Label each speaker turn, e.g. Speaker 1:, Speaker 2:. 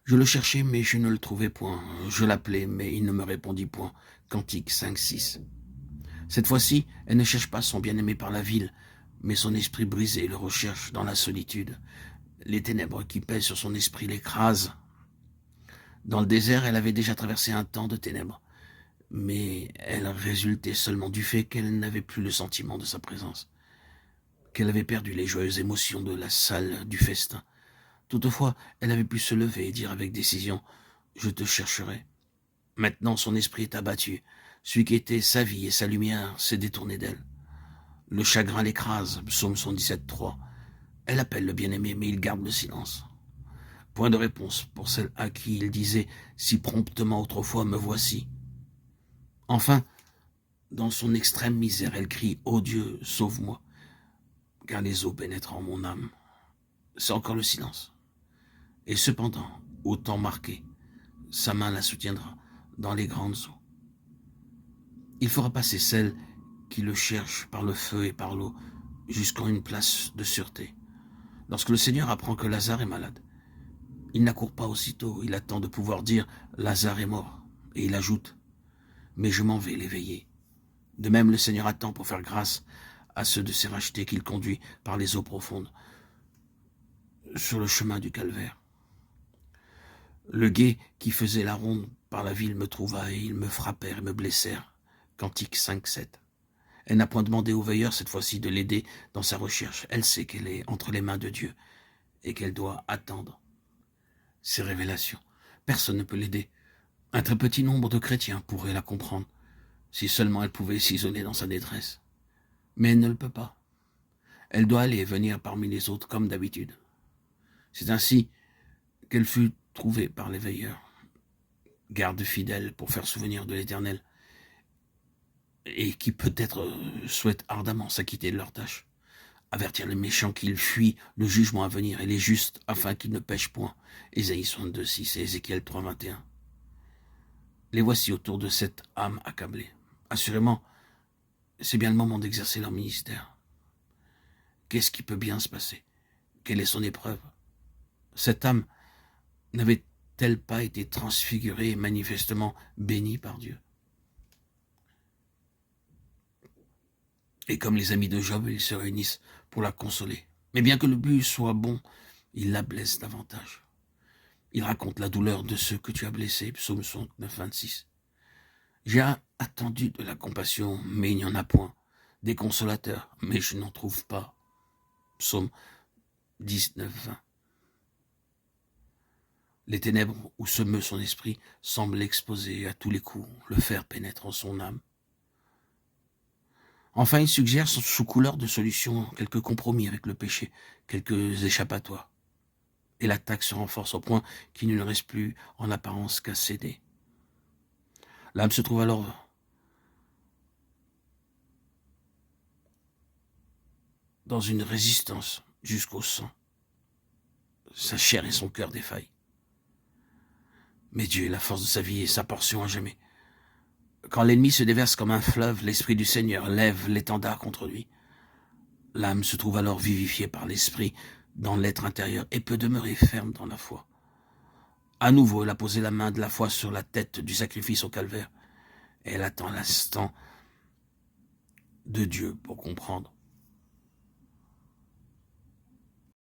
Speaker 1: Je le cherchais, mais je ne le trouvais point. Je l'appelais, mais il ne me répondit point. Cantique 5-6. Cette fois-ci, elle ne cherche pas son bien-aimé par la ville, mais son esprit brisé le recherche dans la solitude. Les ténèbres qui pèsent sur son esprit l'écrasent. Dans le désert, elle avait déjà traversé un temps de ténèbres, mais elle résultait seulement du fait qu'elle n'avait plus le sentiment de sa présence, qu'elle avait perdu les joyeuses émotions de la salle du festin. Toutefois, elle avait pu se lever et dire avec décision « Je te chercherai ». Maintenant, son esprit est abattu. Celui qui était sa vie et sa lumière s'est détourné d'elle. Le chagrin l'écrase, psaume 117.3. Elle appelle le bien-aimé, mais il garde le silence. Point de réponse pour celle à qui il disait si promptement autrefois me voici. Enfin, dans son extrême misère, elle crie « Ô Dieu, sauve-moi », car les eaux pénètrent en mon âme. C'est encore le silence. Et cependant, au temps marqué, sa main la soutiendra dans les grandes eaux. Il fera passer celle qui le cherche par le feu et par l'eau jusqu'en une place de sûreté. Lorsque le Seigneur apprend que Lazare est malade, il n'accourt pas aussitôt, il attend de pouvoir dire « Lazare est mort » et il ajoute « Mais je m'en vais l'éveiller ». De même, le Seigneur attend pour faire grâce à ceux de ses rachetés qu'il conduit par les eaux profondes sur le chemin du calvaire. Le guet qui faisait la ronde par la ville me trouva et ils me frappèrent et me blessèrent. Cantique 5-7. Elle n'a point demandé au veilleur cette fois-ci de l'aider dans sa recherche. Elle sait qu'elle est entre les mains de Dieu et qu'elle doit attendre ses révélations. Personne ne peut l'aider. Un très petit nombre de chrétiens pourraient la comprendre si seulement elle pouvait s'isoler dans sa détresse. Mais elle ne le peut pas. Elle doit aller et venir parmi les autres comme d'habitude. C'est ainsi qu'elle fut trouvée par les veilleurs, garde fidèle pour faire souvenir de l'Éternel, et qui peut-être souhaitent ardemment s'acquitter de leur tâche, avertir les méchants qu'ils fuient le jugement à venir et les justes afin qu'ils ne pêchent point. Ésaïe 62.6 et Ézéchiel 3.21. Les voici autour de cette âme accablée. Assurément, c'est bien le moment d'exercer leur ministère. Qu'est-ce qui peut bien se passer? Quelle est son épreuve? Cette âme n'avait-elle pas été transfigurée et manifestement bénie par Dieu? Et comme les amis de Job, ils se réunissent pour la consoler. Mais bien que le but soit bon, ils la blessent davantage. Ils racontent la douleur de ceux que tu as blessés, psaume 69.26. J'ai attendu de la compassion, mais il n'y en a point. Des consolateurs, mais je n'en trouve pas. Psaume 19.20. Les ténèbres où se meut son esprit semblent l'exposer à tous les coups, le fer pénètre en son âme. Enfin, il suggère sous couleur de solution quelques compromis avec le péché, quelques échappatoires. Et l'attaque se renforce au point qu'il ne reste plus en apparence qu'à céder. L'âme se trouve alors dans une résistance jusqu'au sang. Sa chair et son cœur défaillent. Mais Dieu est la force de sa vie et sa portion à jamais. Quand l'ennemi se déverse comme un fleuve, l'Esprit du Seigneur lève l'étendard contre lui. L'âme se trouve alors vivifiée par l'Esprit dans l'être intérieur et peut demeurer ferme dans la foi. À nouveau, elle a posé la main de la foi sur la tête du sacrifice au calvaire. Elle attend l'instant de Dieu pour comprendre